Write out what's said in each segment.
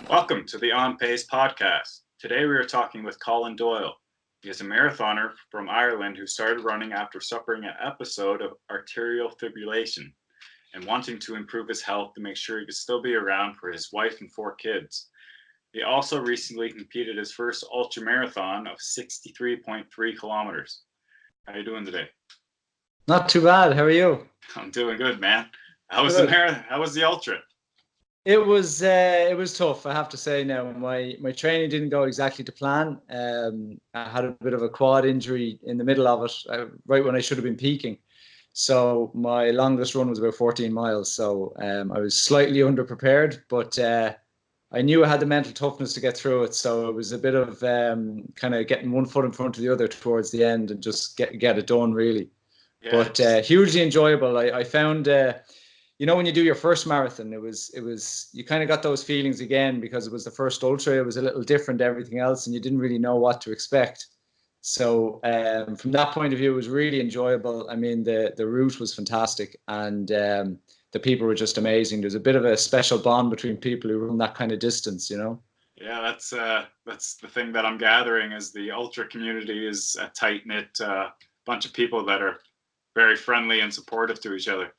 Welcome to the On Pace podcast. Today we are talking with Colin Doyle. He is a marathoner from Ireland who started running after suffering an episode of atrial fibrillation and wanting to improve his health to make sure he could still be around for his wife and 4 kids. He also recently competed his first ultra marathon of 63.3 kilometers. How are you doing today? Not too bad. How are you? I'm doing good, man. How was the marathon? How was the ultra? It was tough, I have to say. Now my training didn't go exactly to plan. I had a bit of a quad injury in the middle of it, right when I should have been peaking. So my longest run was about 14 miles. So I was slightly underprepared, but I knew I had the mental toughness to get through it. So it was a bit of kind of getting one foot in front of the other towards the end and just get it done, really. Yeah. But hugely enjoyable. I found. When you do your first marathon, it was you kind of got those feelings again because it was the first ultra. It was a little different to everything else, and you didn't really know what to expect. So from that point of view, it was really enjoyable. I mean, the route was fantastic, and the people were just amazing. There's a bit of a special bond between people who run that kind of distance, Yeah, that's the thing that I'm gathering is the ultra community is a tight-knit bunch of people that are very friendly and supportive to each other.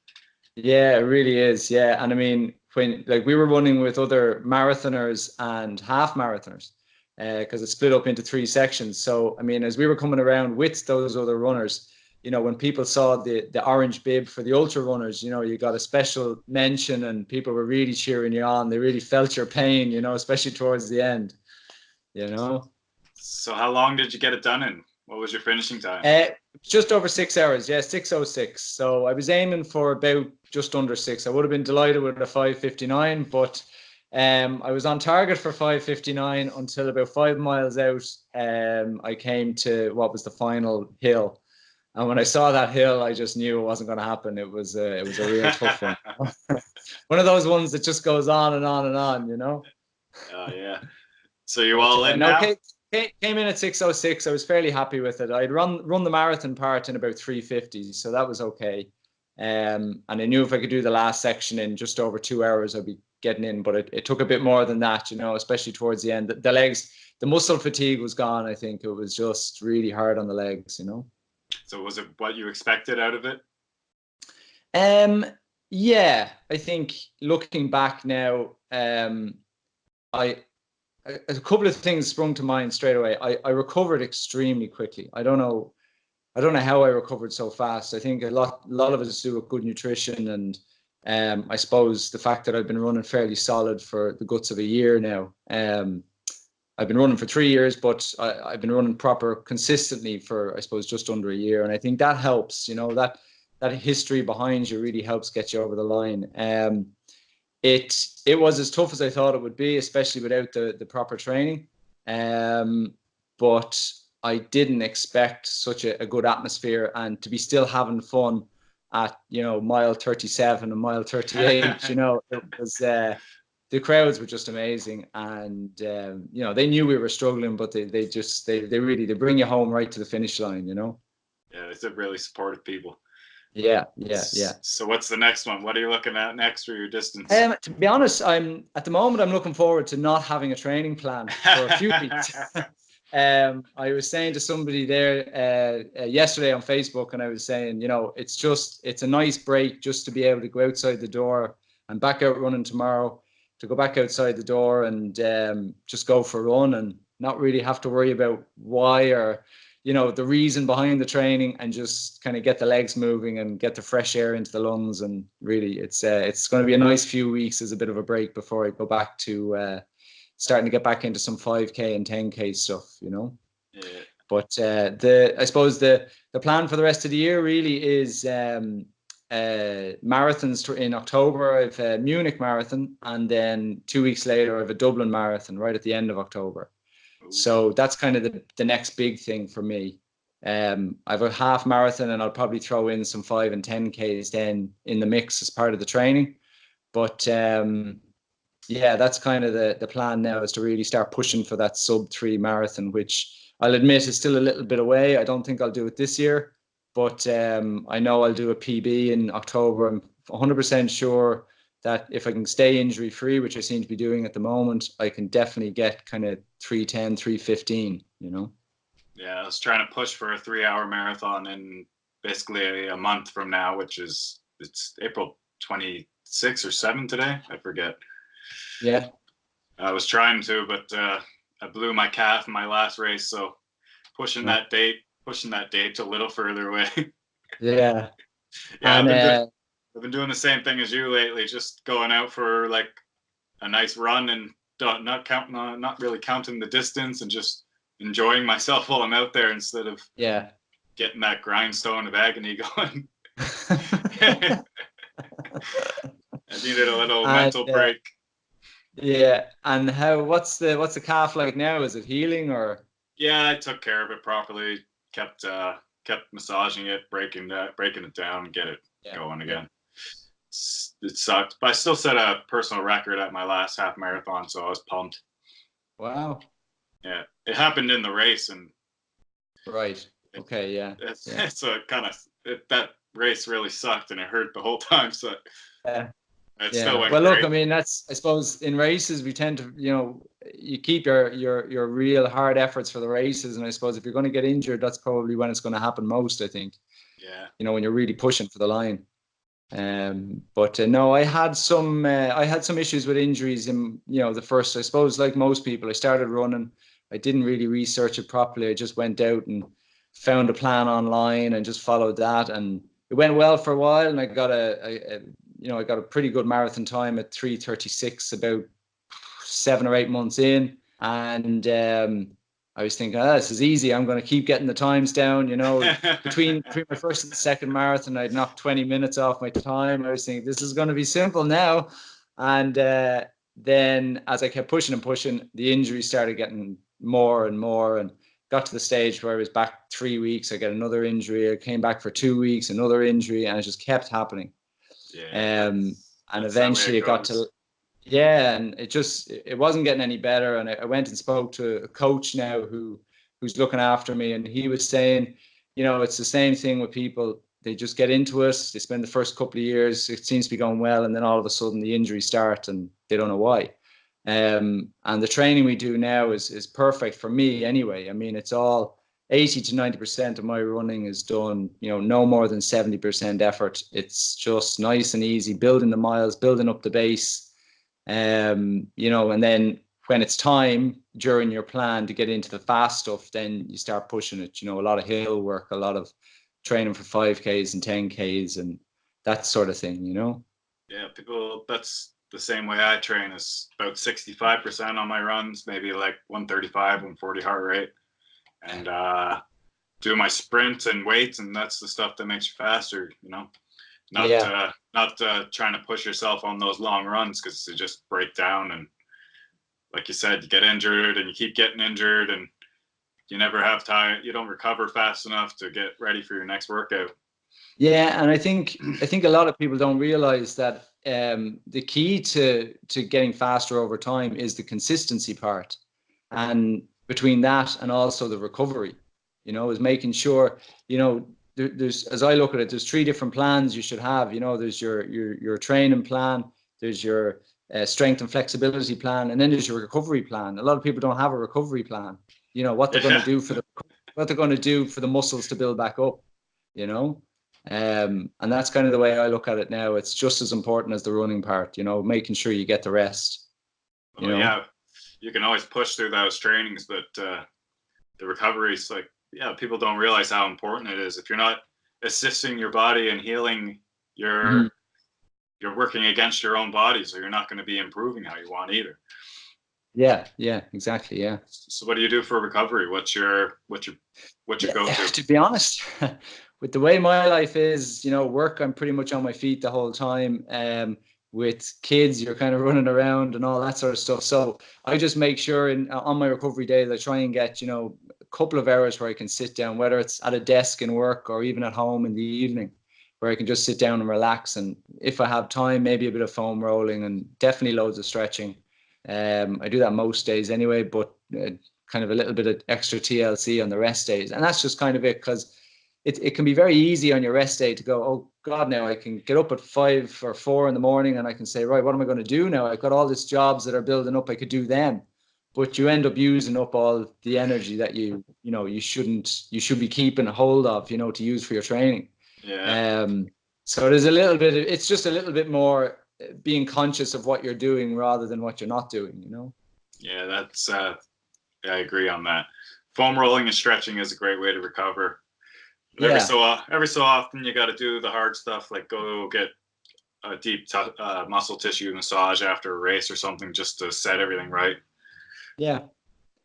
Yeah, it really is. Yeah. And I mean, when we were running with other marathoners and half marathoners, because it split up into 3 sections. So, I mean, as we were coming around with those other runners, when people saw the orange bib for the ultra runners, you got a special mention and people were really cheering you on. They really felt your pain, especially towards the end, So how long did you get it done in? What was your finishing time? Just over 6 hours. Yeah, 6:06. So I was aiming for about just under 6. I would have been delighted with a 5:59, but I was on target for 5:59 until about 5 miles out. I came to what was the final hill, and when I saw that hill, I just knew it wasn't going to happen. It was a real tough one. One of those ones that just goes on and on and on, Oh yeah. So you all in now? Came in at 6:06. I was fairly happy with it. I'd run the marathon part in about 3:50, so that was okay. And I knew if I could do the last section in just over 2 hours, I'd be getting in. But it took a bit more than that, especially towards the end. The legs, the muscle fatigue was gone. I think it was just really hard on the legs, So was it what you expected out of it? Yeah, I think looking back now, a couple of things sprung to mind straight away. I recovered extremely quickly. I don't know how I recovered so fast. I think a lot of it is to do with good nutrition and I suppose the fact that I've been running fairly solid for the guts of a year now. I've been running for 3 years, but I've been running proper consistently for, I suppose, just under a year. And I think that helps, that history behind you really helps get you over the line. It was as tough as I thought it would be, especially without the proper training. But I didn't expect such a good atmosphere and to be still having fun at, mile 37 and mile 38, it was, the crowds were just amazing. And, they knew we were struggling, but they really bring you home right to the finish line, Yeah, it's a really supportive people. Yeah. So what's the next one? What are you looking at next for your distance? To be honest, I'm looking forward to not having a training plan for a few weeks. I was saying to somebody there yesterday on Facebook, and I was saying, it's a nice break just to be able to go outside the door. I'm back out running tomorrow, to go back outside the door and just go for a run and not really have to worry about why or the reason behind the training, and just kind of get the legs moving and get the fresh air into the lungs. And really, it's going to be a nice few weeks as a bit of a break before I go back to starting to get back into some 5K and 10K stuff, Yeah. But I suppose the plan for the rest of the year really is marathons in October. I have a Munich marathon, and then 2 weeks later I have a Dublin marathon right at the end of October. So that's kind of the next big thing for me. I have a half marathon, and I'll probably throw in some 5 and 10Ks then in the mix as part of the training. But that's kind of the plan now, is to really start pushing for that sub-3 marathon, which I'll admit is still a little bit away. I don't think I'll do it this year, but I know I'll do a PB in October. I'm 100% sure that if I can stay injury free, which I seem to be doing at the moment, I can definitely get kind of 3:10, 3:15, you know? Yeah, I was trying to push for a 3-hour marathon in basically a month from now, it's April 26 or 7 today. I forget. Yeah. I was trying to, but I blew my calf in my last race. So pushing that date a little further away. Yeah. Yeah, And I've been doing the same thing as you lately, just going out for like a nice run and not really counting the distance and just enjoying myself while I'm out there instead of getting that grindstone of agony going. I needed a little mental break. Yeah, and what's the calf like now? Is it healing or? Yeah, I took care of it properly. Kept massaging it, breaking it down, get it going again. It sucked, but I still set a personal record at my last half marathon, so I was pumped. Wow. Yeah, it happened in the race, and right. Okay. Yeah. So it kind of that race really sucked, and it hurt the whole time. So it still went well, great. look, I mean, I suppose in races we tend to, you keep your real hard efforts for the races, and I suppose if you're going to get injured, that's probably when it's going to happen most, I think. Yeah. When you're really pushing for the line. But no, I had some issues with injuries in the first, I suppose, like most people. I started running. I didn't really research it properly. I just went out and found a plan online and just followed that, and it went well for a while. And I got I got a pretty good marathon time at 3:36 about 7 or 8 months in, and I was thinking, this is easy. I'm going to keep getting the times down. Between my first and second marathon, I'd knocked 20 minutes off my time. I was thinking, this is going to be simple now. And then as I kept pushing and pushing, the injuries started getting more and more, and got to the stage where I was back 3 weeks. I got another injury. I came back for 2 weeks, another injury, and it just kept happening. Yeah, and eventually it got to, and it wasn't getting any better. And I went and spoke to a coach now who's looking after me, and he was saying, it's the same thing with people. They just get into it. They spend the first couple of years, it seems to be going well, and then all of a sudden the injuries start, and they don't know why. And the training we do now is perfect for me anyway. I mean, it's all 80 to 90% of my running is done, no more than 70% effort. It's just nice and easy, building the miles, building up the base. And then when it's time during your plan to get into the fast stuff, then you start pushing it, a lot of hill work, a lot of training for 5Ks and 10Ks and that sort of thing, Yeah, that's the same way I train, is about 65% on my runs, maybe like 135, 140 heart rate. And do my sprints and weights, and that's the stuff that makes you faster, not trying to push yourself on those long runs, because you just break down, and like you said, you get injured and you keep getting injured, and you never have time, you don't recover fast enough to get ready for your next workout. Yeah, and I think a lot of people don't realize that the key to getting faster over time is the consistency part, and between that and also the recovery, is making sure, there's, as I look at it, there's 3 different plans you should have. There's your training plan, there's your strength and flexibility plan, and then there's your recovery plan. A lot of people don't have a recovery plan. What they're going to do for the muscles to build back up. And that's kind of the way I look at it now. It's just as important as the running part. Making sure you get the rest. Yeah, you can always push through those trainings, but the recovery is like, people don't realize how important it is. If you're not assisting your body and healing, you're working against your own body, so you're not going to be improving how you want either. Yeah, exactly. Yeah. So what do you do for recovery? What's your go-to? To be honest, with the way my life is, work, I'm pretty much on my feet the whole time. With kids, you're kind of running around and all that sort of stuff. So I just make sure on my recovery days, I try and get, a couple of hours where I can sit down, whether it's at a desk in work or even at home in the evening, where I can just sit down and relax. And if I have time, maybe a bit of foam rolling and definitely loads of stretching. I do that most days anyway, but kind of a little bit of extra TLC on the rest days. And that's just kind of it, because it can be very easy on your rest day to go, oh God, now I can get up at 5 or 4 in the morning and I can say, right, what am I going to do now? I've got all these jobs that are building up. I could do them. But you end up using up all the energy that you should be keeping a hold of, to use for your training. Yeah. So there's a little bit, it's just a little bit more being conscious of what you're doing rather than what you're not doing, Yeah, that's, I agree on that. Foam rolling and stretching is a great way to recover. But Yeah. every so often you got to do the hard stuff, like go get a deep muscle tissue massage after a race or something, just to set everything right. Yeah.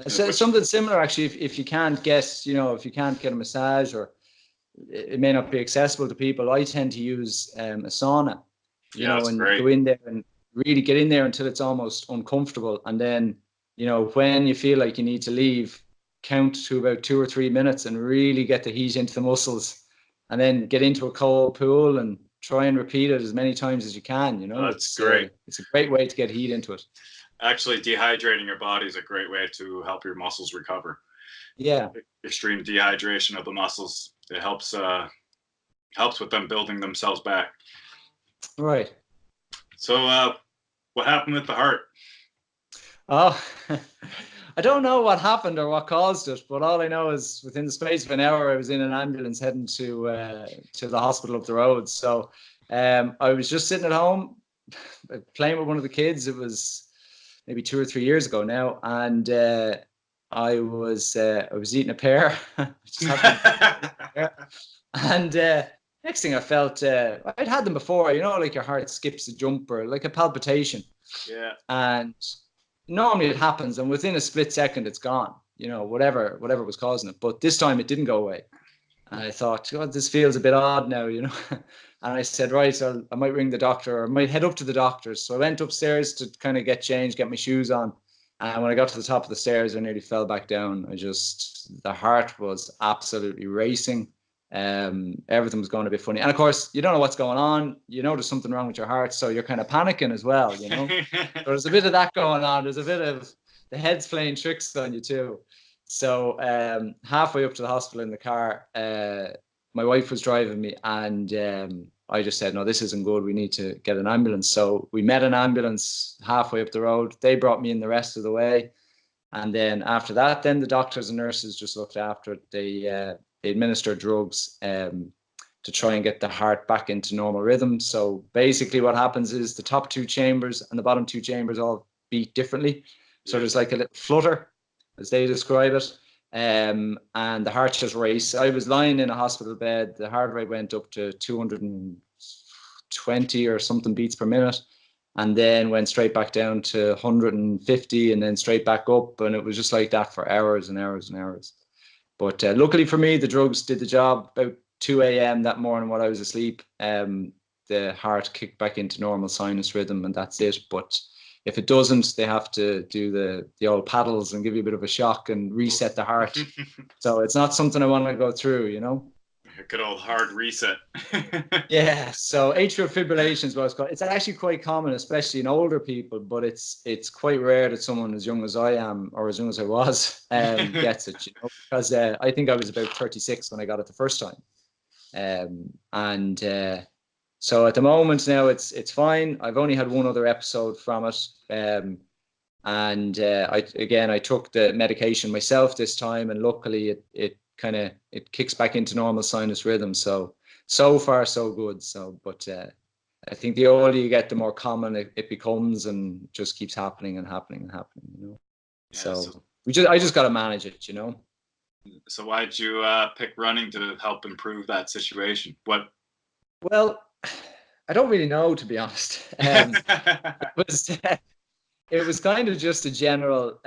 So something similar, actually, if you can't get, if you can't get a massage, or it may not be accessible to people, I tend to use a sauna, that's and great. go in there and really get in there until it's almost uncomfortable. And then, when you feel like you need to leave, count to about 2 or 3 minutes and really get the heat into the muscles, and then get into a cold pool and try and repeat it as many times as you can. That's great. It's a great way to get heat into it. Actually, dehydrating your body is a great way to help your muscles recover. Yeah. Extreme dehydration of the muscles, it helps with them building themselves back. Right. So what happened with the heart? Oh, I don't know what happened or what caused it, but all I know is within the space of an hour, I was in an ambulance heading to the hospital up the road. So I was just sitting at home playing with one of the kids. It was maybe 2 or 3 years ago now, and I was eating a pear. And next thing I felt, I'd had them before, like your heart skips a jump or like a palpitation. Yeah. And normally it happens, and within a split second it's gone, whatever was causing it. But this time it didn't go away. And I thought, God, this feels a bit odd now, And I said, right, so I might ring the doctor, or I might head up to the doctor's. So I went upstairs to kind of get changed, get my shoes on. And when I got to the top of the stairs, I nearly fell back down. The heart was absolutely racing. Everything was going a bit funny. And of course, you don't know what's going on. There's something wrong with your heart. So you're kind of panicking as well, So there's a bit of that going on. There's a bit of the head's playing tricks on you too. So halfway up to the hospital in the car, my wife was driving me, and I just said, no, this isn't good. We need to get an ambulance. So we met an ambulance halfway up the road. They brought me in the rest of the way. And then after that, then the doctors and nurses just looked after it. They administered drugs to try and get the heart back into normal rhythm. So basically what happens is the top 2 chambers and the bottom 2 chambers all beat differently. So there's like a little flutter, as they describe it. And the heart just raced. I was lying in a hospital bed. The heart rate went up to 220 or something beats per minute, and then went straight back down to 150, and then straight back up. And it was just like that for hours and hours and hours. But luckily for me, the drugs did the job. About 2 a.m. that morning while I was asleep, the heart kicked back into normal sinus rhythm, and that's it. But if it doesn't, they have to do the old paddles and give you a bit of a shock and reset the heart. So it's not something I want to go through, A good old hard reset. Yeah. So atrial fibrillation is what it's called. It's actually quite common, especially in older people, but it's quite rare that someone as young as I am, or as young as I was, gets it. Because I think I was about 36 when I got it the first time, so at the moment now it's fine. I've only had one other episode from it, I took the medication myself this time, and luckily it kicks back into normal sinus rhythm. So far so good. So, but I think the older you get, the more common it becomes, and just keeps happening and happening and happening. Yeah, I just got to manage it. So why did you pick running to help improve that situation? What? Well, I don't really know, to be honest. It was kind of just a general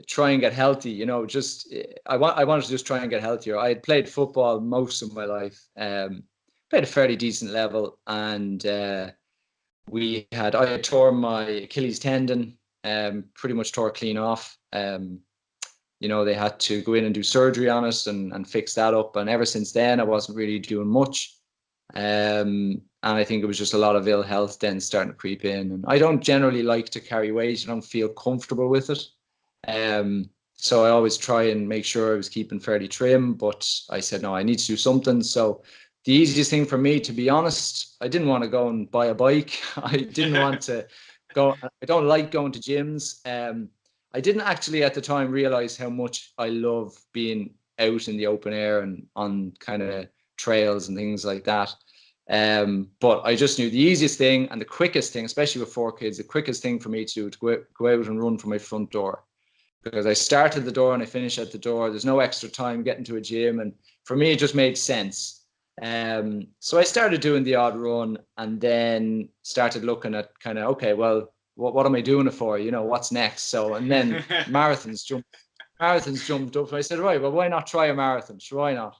try and get healthy. Just I wanted to just try and get healthier. I had played football most of my life, played a fairly decent level, and I had torn my Achilles tendon, pretty much tore it clean off. They had to go in and do surgery on it and fix that up. And ever since then, I wasn't really doing much. And I think it was just a lot of ill health then starting to creep in. And I don't generally like to carry weight. I don't feel comfortable with it. So I always try and make sure I was keeping fairly trim, but I said, no, I need to do something. So the easiest thing for me, to be honest, I didn't want to go and buy a bike. I didn't want to go. I don't like going to gyms. I didn't actually at the time realize how much I love being out in the open air and on kind of trails and things like that. But I just knew the easiest thing and the quickest thing, especially with 4 kids, the quickest thing for me to do to go out and run from my front door. Because I start at the door and I finish at the door. There's no extra time getting to a gym. And for me, it just made sense. So I started doing the odd run and then started looking at kind of, okay, well, what am I doing it for? You know, what's next? So, and then marathons jumped up. So I said, right, well, why not try a marathon? Sure, why not?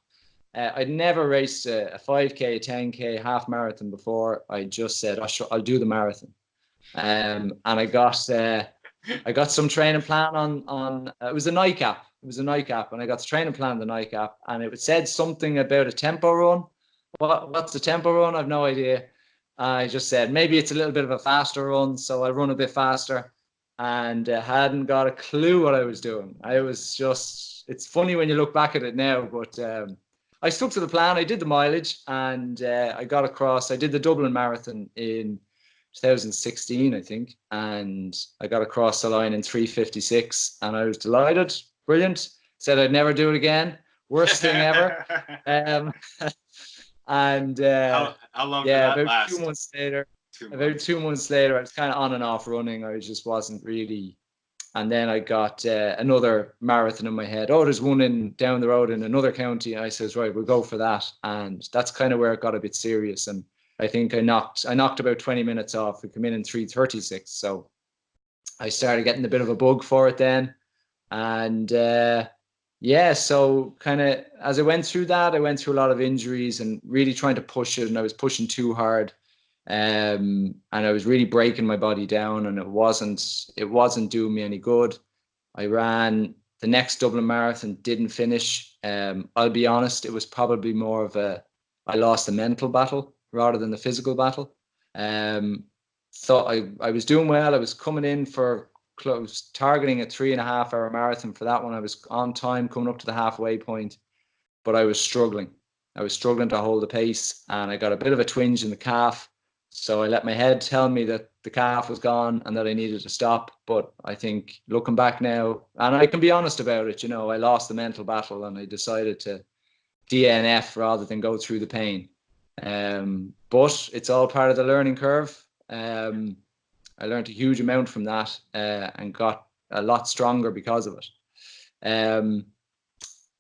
I'd never raced a 5K, 10K, half marathon before. I just said, I'll do the marathon. And I got some training plan on it was a Nike app. It was a Nike app, and I got the training plan on the Nike app, and it said something about a tempo run. What's the tempo run? I've no idea. I just said maybe it's a little bit of a faster run, so I'll run a bit faster, and hadn't got a clue what I was doing. I was just, it's funny when you look back at it now, but I stuck to the plan. I did the mileage, and I got across. I did the Dublin Marathon in 2016, I think, and I got across the line in 3:56, and I was delighted, brilliant. Said I'd never do it again. Worst thing ever. And how long did yeah, that last? 2 months later, about 2 months later, I was kind of on and off running. I just wasn't really. And then I got another marathon in my head. Oh, there's one in down the road in another county. And I says, right, we'll go for that. And that's kind of where it got a bit serious. And I think I knocked about 20 minutes off. We come in 3:36. So I started getting a bit of a bug for it then. And yeah, so kind of as I went through that, I went through a lot of injuries and really trying to push it. And I was pushing too hard. And I was really breaking my body down, and it wasn't doing me any good. I ran the next Dublin Marathon, didn't finish. I'll be honest, it was probably more of I lost the mental battle rather than the physical battle. Thought I was doing well. I was coming in for close, targeting a 3.5 hour marathon for that one. I was on time, coming up to the halfway point, but I was struggling. I was struggling to hold the pace, and I got a bit of a twinge in the calf. So I let my head tell me that the calf was gone and that I needed to stop. But I think looking back now, and I can be honest about it, I lost the mental battle and I decided to DNF rather than go through the pain. But it's all part of the learning curve. I learned a huge amount from that and got a lot stronger because of it.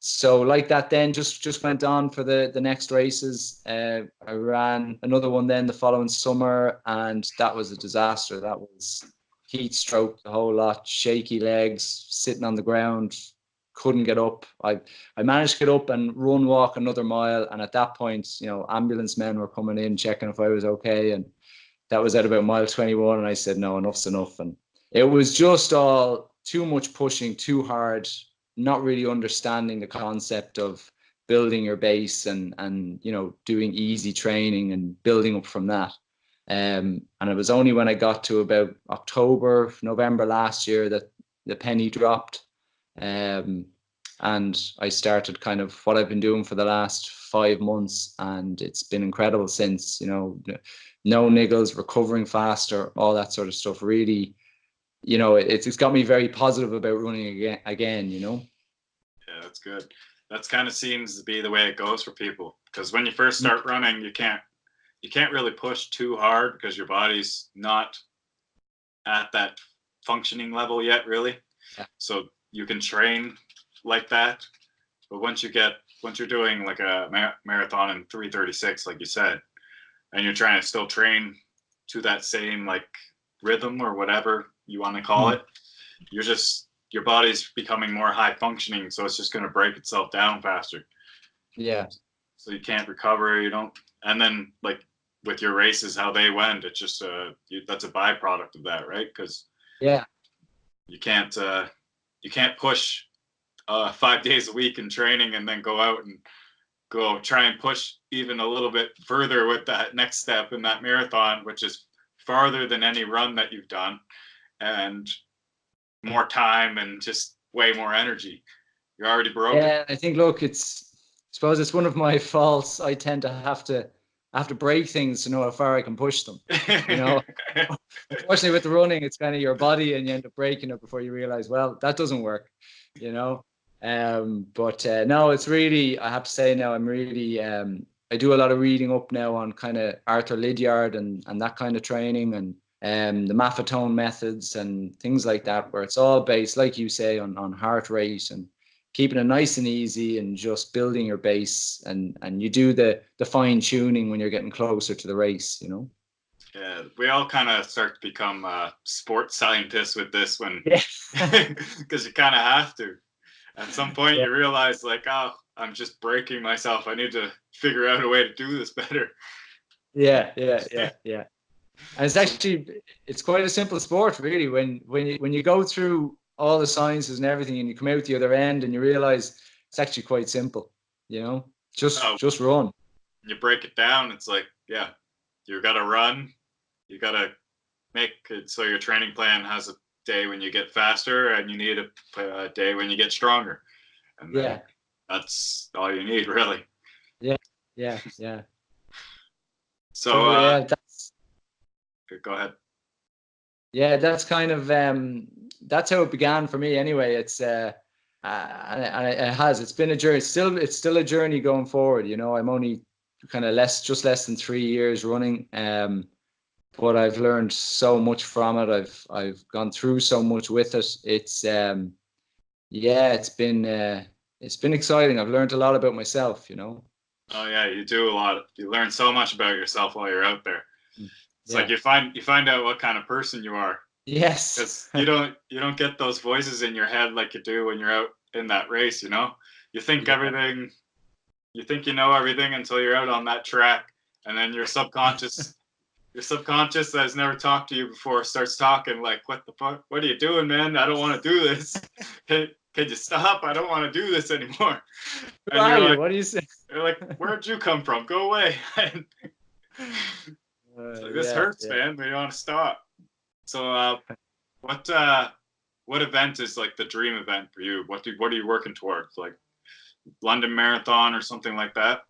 So like that then just went on for the next races. I ran another one then the following summer, and that was a disaster. That was heat stroke, the whole lot, shaky legs, sitting on the ground, couldn't get up. I managed to get up and walk another mile, and at that point, ambulance men were coming in checking if I was okay, and that was at about mile 21, and I said, no, enough's enough. And it was just all too much pushing, too hard, not really understanding the concept of building your base and doing easy training and building up from that. And it was only when I got to about October, November last year that the penny dropped. And I started kind of what I've been doing for the last 5 months, and it's been incredible since. No niggles, recovering faster, all that sort of stuff. Really, it's got me very positive about running again. Yeah, that's good. That's kind of seems to be the way it goes for people, because when you first start running, you can't really push too hard because your body's not at that functioning level yet, really. Yeah. So you can train like that, but once you're doing like a marathon in 3:36, like you said, and you're trying to still train to that same like rhythm or whatever you want to call it, your body's becoming more high functioning, so it's just going to break itself down faster. Yeah. So you can't recover, and then like with your races, how they went, it's just that's a byproduct of that, right? Because you can't push 5 days a week in training and then go out and go try and push even a little bit further with that next step in that marathon, which is farther than any run that you've done, and more time, and just way more energy. You're already broken. Yeah, I think, look, I suppose it's one of my faults. I tend to have to break things to know how far I can push them. You know, unfortunately with the running, it's kind of your body and you end up breaking it before you realize, well, that doesn't work, you know. But no, it's really, I have to say now, I'm really, I do a lot of reading up now on kind of Arthur Lydiard and that kind of training, and the Maffetone methods and things like that, where it's all based, like you say, on heart rate and keeping it nice and easy and just building your base, and you do the fine tuning when you're getting closer to the race, you know. Yeah, we all kind of start to become sports scientists with this when, Yeah. because you kind of have to. At some point, Yeah. you realize, like, oh, I'm just breaking myself. I need to figure out a way to do this better. Yeah. And it's quite a simple sport, really. When you go through all the sciences and everything, and you come out the other end, and you realize it's actually quite simple. You know, Oh, just run. you break it down. It's like, yeah, you got to run. You got to make it so your training plan has a day when you get faster, and you need a day when you get stronger. And then that's all you need, really. Yeah. So, yeah, go ahead. Yeah, that's kind of that's how it began for me. Anyway, it's and it's been a journey. It's still a journey going forward. You know, I'm only kind of just less than 3 years running, but I've learned so much from it. I've gone through so much with it. It's it's been exciting. I've learned a lot about myself. You know. Oh yeah, you do a lot. You learn so much about yourself while you're out there. It's like you find out what kind of person you are. Yes. Because you don't get those voices in your head like you do when you're out in that race, you know? You think everything, you think you know everything until you're out on that track, and then your subconscious that has never talked to you before starts talking like, what the fuck? What are you doing, man? I don't want to do this. Can you stop? I don't want to do this anymore. And you're like, what do you say? You're like, where'd you come from? Go away. Like, this hurts, man. We want to stop. So, what event is like the dream event for you? What are you working towards? Like London Marathon or something like that?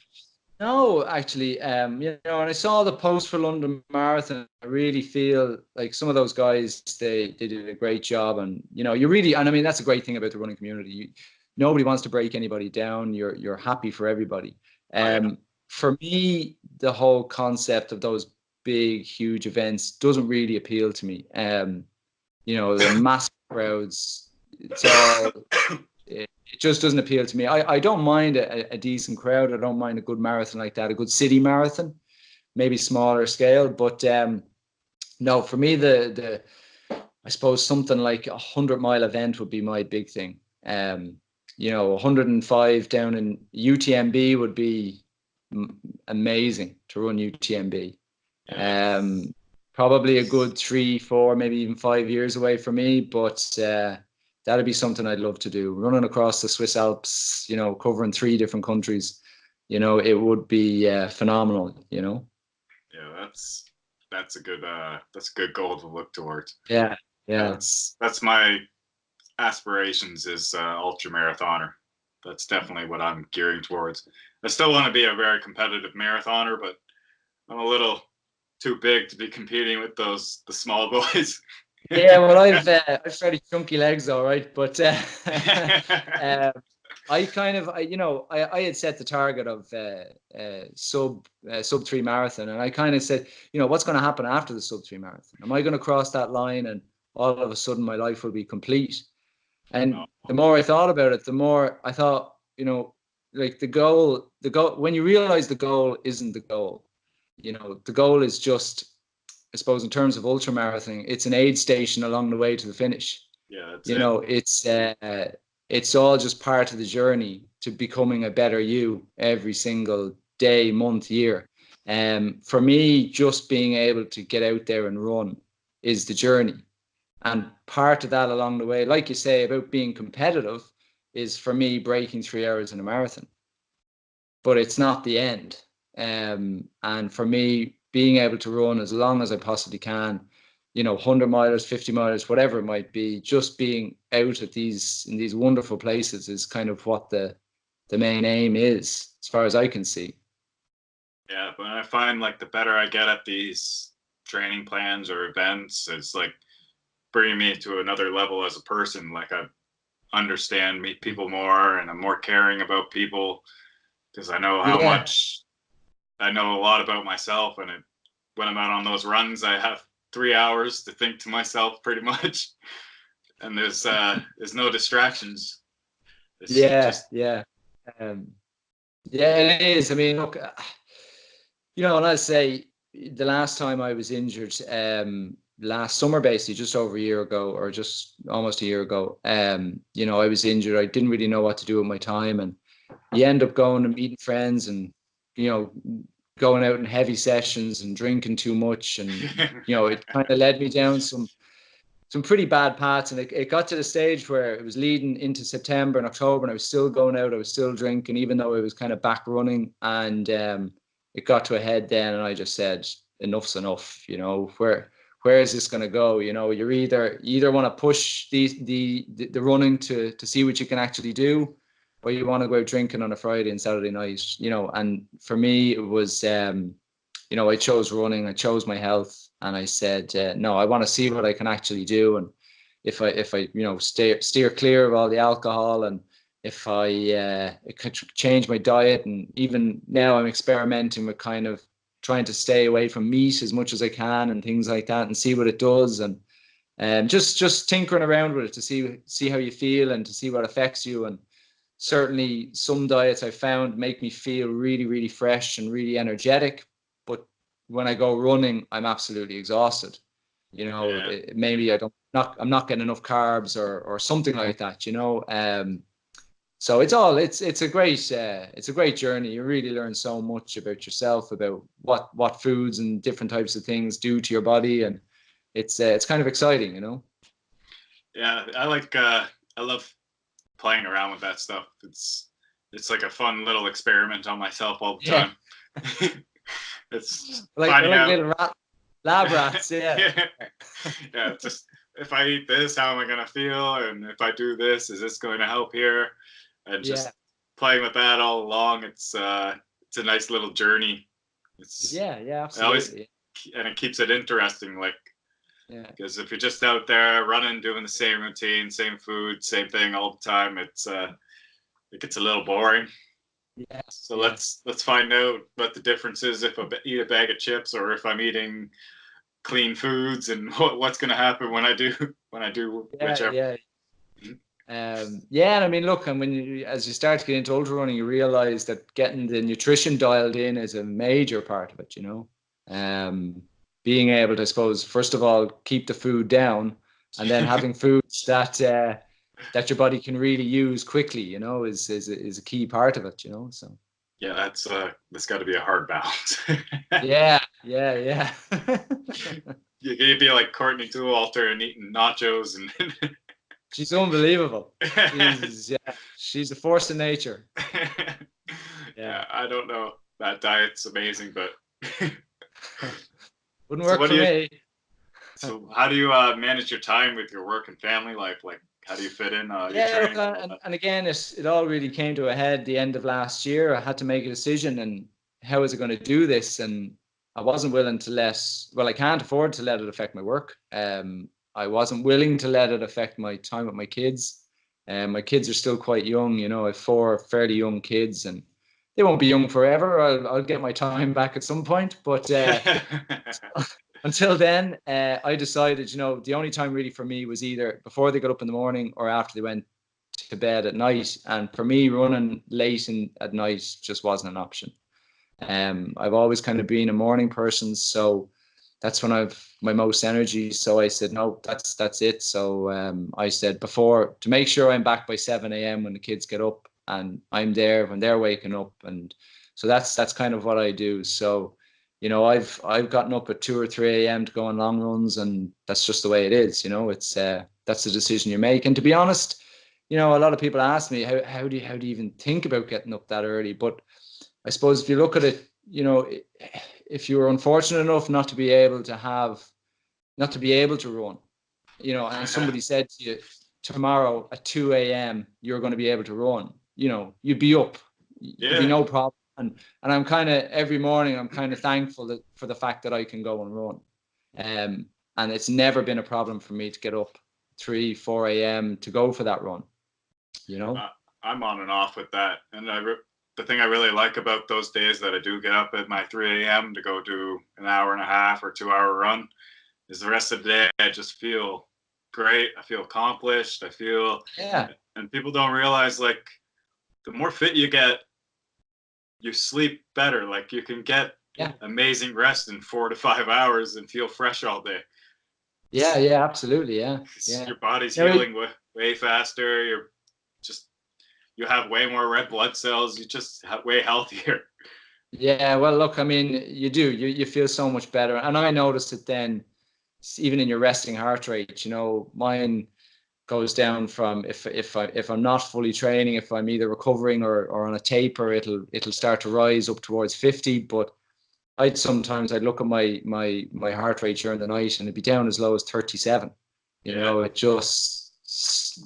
No, actually, you know, when I saw the post for London Marathon, I really feel like some of those guys, they did a great job, and you know, and I mean, that's a great thing about the running community. Nobody wants to break anybody down. You're happy for everybody. For me, the whole concept of those big, huge events doesn't really appeal to me. You know, the massive crowds, it just doesn't appeal to me. I don't mind a decent crowd. I don't mind a good marathon like that, a good city marathon, maybe smaller scale. But no, for me, I suppose something like 100-mile event would be my big thing. You know, 105 down in UTMB would be amazing to run UTMB. Probably a good 3, 4, maybe even 5 years away for me, but that'd be something I'd love to do. Running across the Swiss Alps, you know, covering 3 different countries, you know, it would be phenomenal, you know. Yeah, that's a good goal to look towards. Yeah. That's my aspirations is ultra marathoner. That's definitely what I'm gearing towards. I still want to be a very competitive marathoner, but I'm a little too big to be competing with the small boys. Yeah, well, I've fairly chunky legs, all right, but I kind of, I had set the target of sub 3 marathon, and I kind of said, you know, what's going to happen after the sub 3 marathon? Am I going to cross that line, and all of a sudden my life will be complete? And the more I thought about it, the more I thought, you know, like the goal, when you realize the goal isn't the goal, you know, the goal is just, I suppose, in terms of ultramarathon, it's an aid station along the way to the finish. Yeah, you know, it's all just part of the journey to becoming a better you every single day, month, year. For me, just being able to get out there and run is the journey. And part of that along the way, like you say, about being competitive, is for me breaking 3 hours in a marathon. But it's not the end. And for me, being able to run as long as I possibly can, 100 miles, 50 miles, whatever it might be, just being out in these wonderful places is kind of what the main aim is, as far as I can see. Yeah, but I find like the better I get at these training plans or events, it's like bringing me to another level as a person. Like I meet people more, and I'm more caring about people because I know how much I know a lot about myself. And when I'm out on those runs, I have 3 hours to think to myself pretty much, and there's no distractions. It's Yeah. It is. I mean, look, and I'll say the last time I was injured, last summer, basically just over a year ago, or just almost a year ago, I was injured. I didn't really know what to do with my time, and you end up going and meeting friends, and going out in heavy sessions and drinking too much, and it kind of led me down some pretty bad paths, and it got to the stage where it was leading into September and October, and I was still going out, I was still drinking, even though I was kind of back running, and it got to a head then, and I just said, enough's enough. Where is this going to go? You either want to push the running to see what you can actually do, or you want to go out drinking on a Friday and Saturday night. And for me, it was I chose running, I chose my health, and I said, no, I want to see what I can actually do. And if I steer clear of all the alcohol, and if I could change my diet, and even now I'm experimenting with kind of trying to stay away from meat as much as I can and things like that, and see what it does, and just tinkering around with it to see how you feel and to see what affects you. And certainly some diets I found make me feel really, really fresh and really energetic. But when I go running, I'm absolutely exhausted. Maybe I'm not getting enough carbs or something like that. So it's a great journey. You really learn so much about yourself, about what foods and different types of things do to your body, and it's kind of exciting. Yeah, I love playing around with that stuff. It's like a fun little experiment on myself all the time. It's like finding out little lab rats. Yeah. Just if I eat this, how am I gonna feel? And if I do this, is this going to help here? And just playing with that all along, it's a nice little journey. It's absolutely. And it keeps it interesting, like because if you're just out there running, doing the same routine, same food, same thing all the time, it gets a little boring. So let's find out what the difference is if I eat a bag of chips or if I'm eating clean foods, and what's going to happen when I do whichever. And I mean, look, and as you start to get into ultra running, you realize that getting the nutrition dialed in is a major part of it. Being able to, I suppose, first of all, keep the food down, and then having foods that your body can really use quickly, is a key part of it. So yeah, that's got to be a hard balance. yeah. You'd be like Courtney Dauwalter and eating nachos, and she's unbelievable. She's a force of nature. Yeah, I don't know. That diet's amazing, but wouldn't work for me. So how do you manage your time with your work and family life? Like, how do you fit in your training? And again, it all really came to a head the end of last year. I had to make a decision, and how was I going to do this? And I wasn't willing to I can't afford to let it affect my work. I wasn't willing to let it affect my time with my kids. My kids are still quite young. I have 4 fairly young kids, and they won't be young forever. I'll get my time back at some point, but until then, I decided, the only time really for me was either before they got up in the morning or after they went to bed at night. And for me, running late at night just wasn't an option. I've always kind of been a morning person, so that's when I've my most energy. So I said, no, that's it. So I said to make sure I'm back by 7 a.m. when the kids get up, and I'm there when they're waking up. And so that's kind of what I do. So, I've gotten up at 2 or 3 a.m. to go on long runs, and that's just the way it is. It's that's the decision you make. And to be honest, a lot of people ask me, how do you even think about getting up that early? But I suppose if you look at it, if you were unfortunate enough not to be able to have not to be able to run, you know, and somebody said to you tomorrow at 2 a.m. you're going to be able to run, you know, you'd be up, there'd be no problem. And I'm kind of every morning I'm kind of thankful for the fact that I can go and run. And it's never been a problem for me to get up 3, 4 a.m. to go for that run, you know. I'm on and off with that, and the thing I really like about those days that I do get up at my 3 a.m. to go do an hour and a half or 2 hour run is the rest of the day I just feel great. I feel accomplished. I feel, and people don't realize, like, the more fit you get, you sleep better. Like, you can get amazing rest in 4 to 5 hours and feel fresh all day. Yeah, absolutely. Yeah. Your body's healing way faster. You have way more red blood cells. You just have way healthier. Yeah, well, look, I mean, you feel so much better. And I noticed it then, even in your resting heart rate, you know, mine goes down from if I'm not fully training, if I'm either recovering or on a taper, it'll start to rise up towards 50. But I'd look at my heart rate during the night and it'd be down as low as 37. You know, it just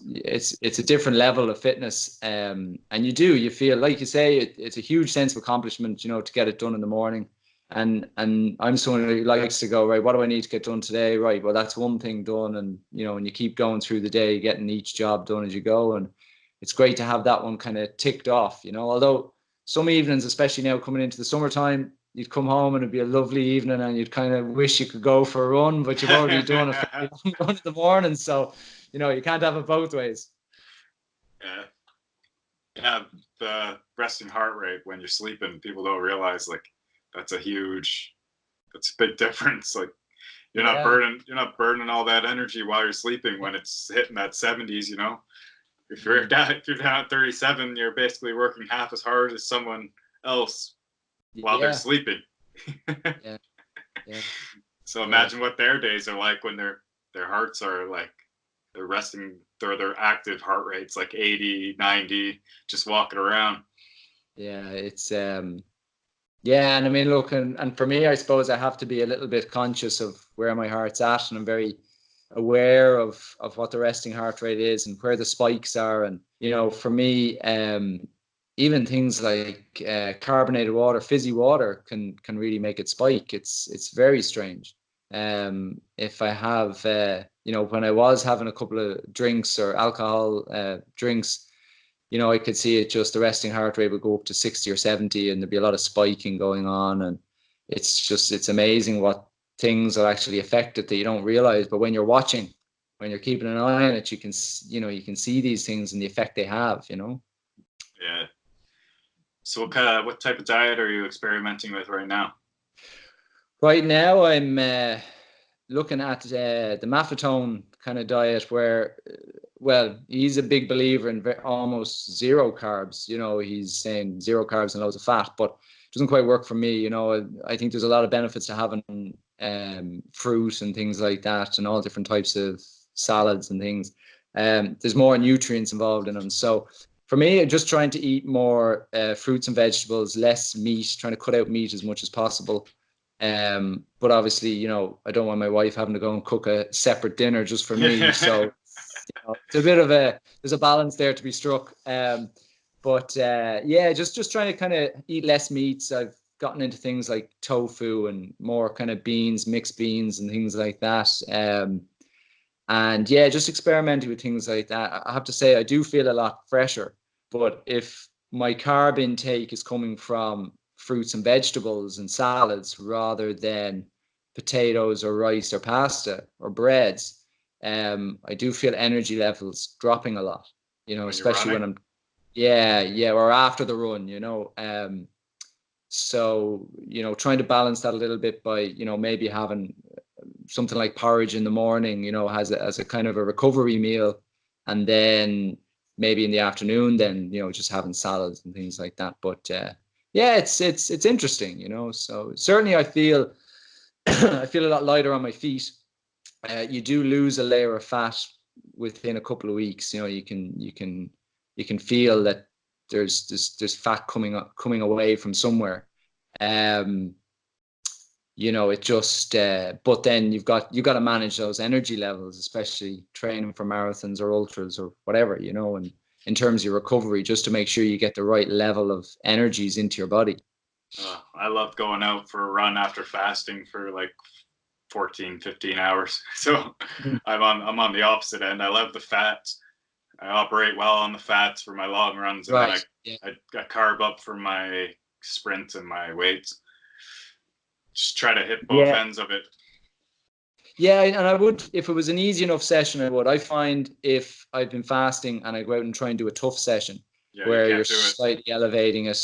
it's a different level of fitness, and you feel, like you say, it's a huge sense of accomplishment, you know, to get it done in the morning. And I'm someone who likes to go, right, what do I need to get done today? Right, well, that's one thing done, and you know, and you keep going through the day, getting each job done as you go, and it's great to have that one kind of ticked off, you know. Although some evenings, especially now coming into the summertime, you'd come home and it'd be a lovely evening and you'd kind of wish you could go for a run, but you've already done a run in the morning, so you know, you can't have it both ways. Yeah, the resting heart rate when you're sleeping, people don't realize, like, that's a big difference. Like, you're not burning all that energy while you're sleeping when it's hitting that 70s, you know. If you're down at 37, you're basically working half as hard as someone else while they're sleeping. Yeah. So imagine what their days are like when their hearts are like, they're resting, their active heart rates like 80, 90, just walking around. Yeah, it's and I mean, look, and for me, I suppose I have to be a little bit conscious of where my heart's at, and I'm very aware of what the resting heart rate is and where the spikes are. And you know, for me, even things like carbonated water, fizzy water can really make it spike. It's very strange. If I have you know, when I was having a couple of drinks or alcohol drinks, you know, I could see it, just the resting heart rate would go up to 60 or 70 and there'd be a lot of spiking going on. And it's amazing what things are actually affected that you don't realize. But when you're watching, when you're keeping an eye on it, you can see these things and the effect they have, you know? Yeah. So what type of diet are you experimenting with right now? Right now, I'm looking at the Maffetone kind of diet where, well, he's a big believer in almost zero carbs. You know, he's saying zero carbs and loads of fat, but it doesn't quite work for me. You know, I think there's a lot of benefits to having fruit and things like that, and all different types of salads and things. There's more nutrients involved in them. So for me, I'm just trying to eat more fruits and vegetables, less meat, trying to cut out meat as much as possible. But obviously, you know, I don't want my wife having to go and cook a separate dinner just for me. So you know, it's a bit of there's a balance there to be struck. But just trying to kind of eat less meats. I've gotten into things like tofu and more kind of beans, mixed beans and things like that. And yeah, just experimenting with things like that. I have to say, I do feel a lot fresher. But if my carb intake is coming from fruits and vegetables and salads rather than potatoes or rice or pasta or breads, I do feel energy levels dropping a lot, you know, especially when I'm, or after the run, you know. So, you know, trying to balance that a little bit by, you know, maybe having something like porridge in the morning, you know, as a kind of a recovery meal. And then maybe in the afternoon, then, you know, just having salads and things like that. But it's interesting, you know. So certainly I feel I feel a lot lighter on my feet. You do lose a layer of fat within a couple of weeks. You know, you can feel that there's fat coming away from somewhere. it just, but then you got to manage those energy levels, especially training for marathons or ultras or whatever, and in terms of your recovery, just to make sure you get the right level of energies into your body. I love going out for a run after fasting for like 14, 15 hours. So I'm on the opposite end. I love the fats. I operate well on the fats for my long runs, and right. then I carb up for my sprints and my weights. Just try to hit both ends of it. Yeah, and I would, if it was an easy enough session, I would. I find if I've been fasting and I go out and try and do a tough session where you're slightly elevating it,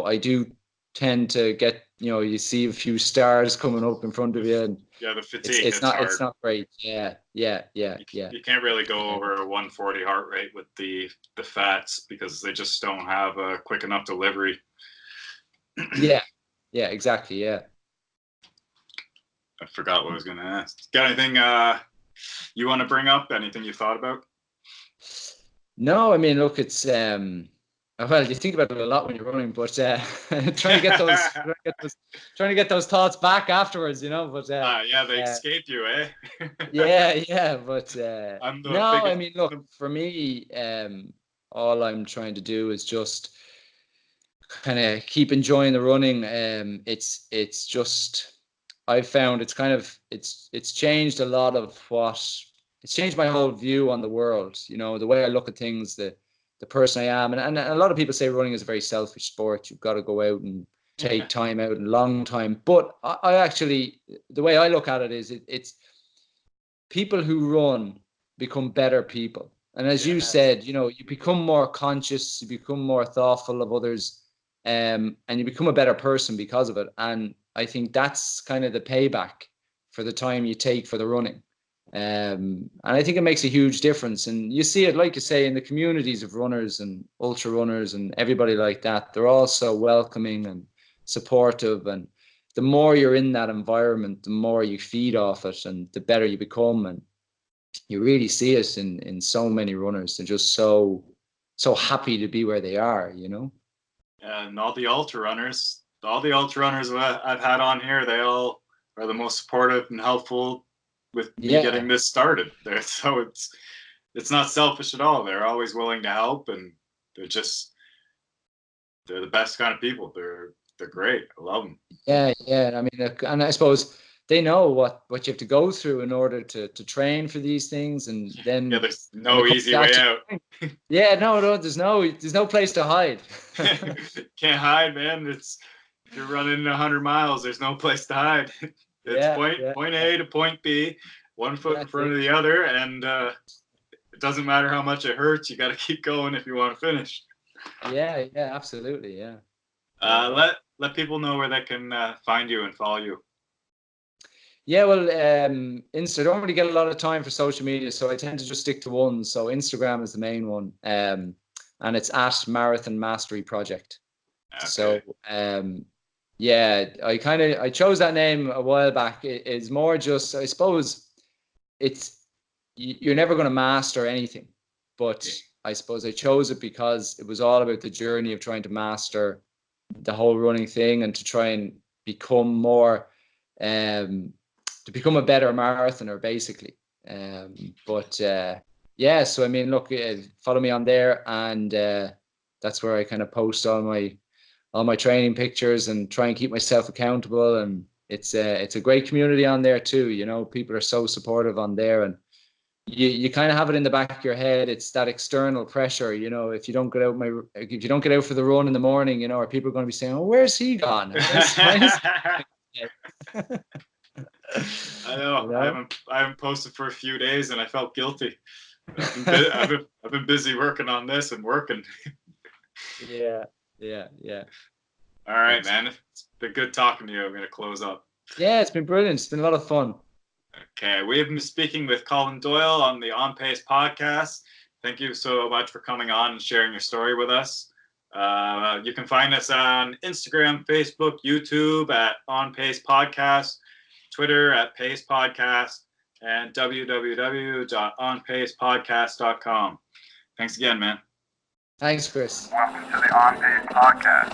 I do tend to get, you see a few stars coming up in front of you, and the fatigue. It's not great. Yeah. You can't really go over a 140 heart rate with the fats because they just don't have a quick enough delivery. Yeah, exactly. Yeah. I forgot what I was going to ask. Got anything you want to bring up? Anything you thought about? No, I mean, look, it's well, you think about it a lot when you're running, but trying to get those thoughts back afterwards, But they escape you, eh? yeah, but I mean, look, for me, all I'm trying to do is just kind of keep enjoying the running. It's just, I've found it's changed a lot of it's changed my whole view on the world, the way I look at things, the person I am. And a lot of people say running is a very selfish sport. You've got to go out and take time out and long time. But I actually, the way I look at it is it's people who run become better people. And as you said, you become more conscious, you become more thoughtful of others, and you become a better person because of it. And I think that's kind of the payback for the time you take for the running. And I think it makes a huge difference. And you see it, like you say, in the communities of runners and ultra runners and everybody like that. They're all so welcoming and supportive. And the more you're in that environment, the more you feed off it and the better you become. And you really see it in so many runners. They're just so happy to be where they are, And all the ultra runners I've had on here, they all are the most supportive and helpful with me getting this started. So it's not selfish at all. They're always willing to help, and they're the best kind of people. They're great. I love them. Yeah. I mean, and I suppose they know what you have to go through in order to train for these things, and then there's no easy way out. No, there's no place to hide. Can't hide, man. If you're running 100 miles, there's no place to hide. It's point A to point B, one foot in front of the other, and it doesn't matter how much it hurts. You got to keep going if you want to finish. Yeah, absolutely, yeah. Let people know where they can find you and follow you. Yeah, well, I don't really get a lot of time for social media, so I tend to just stick to one. So Instagram is the main one, and it's at Marathon Mastery Project. Okay. So, I chose that name a while back. It's more just, I suppose, you're never going to master anything, but I suppose I chose it because it was all about the journey of trying to master the whole running thing and to try and become more, to become a better marathoner, basically. So I mean, look, follow me on there, and that's where I kind of post all my training pictures and try and keep myself accountable. And it's a great community on there too. People are so supportive on there, and you kind of have it in the back of your head. It's that external pressure, if you don't get out for the run in the morning, are people going to be saying, "Oh, where's he gone?" I know. I haven't posted for a few days, and I felt guilty. I've been busy working on this and working. Yeah. All right, man. It's been good talking to you. I'm going to close up. Yeah, it's been brilliant. It's been a lot of fun. Okay, we have been speaking with Colin Doyle on the On Pace podcast. Thank you so much for coming on and sharing your story with us. You can find us on Instagram, Facebook, YouTube at On Pace Podcast, Twitter at Pace Podcast, and www.onpacepodcast.com. Thanks again, man. Thanks, Chris. Welcome to the On Pace Podcast.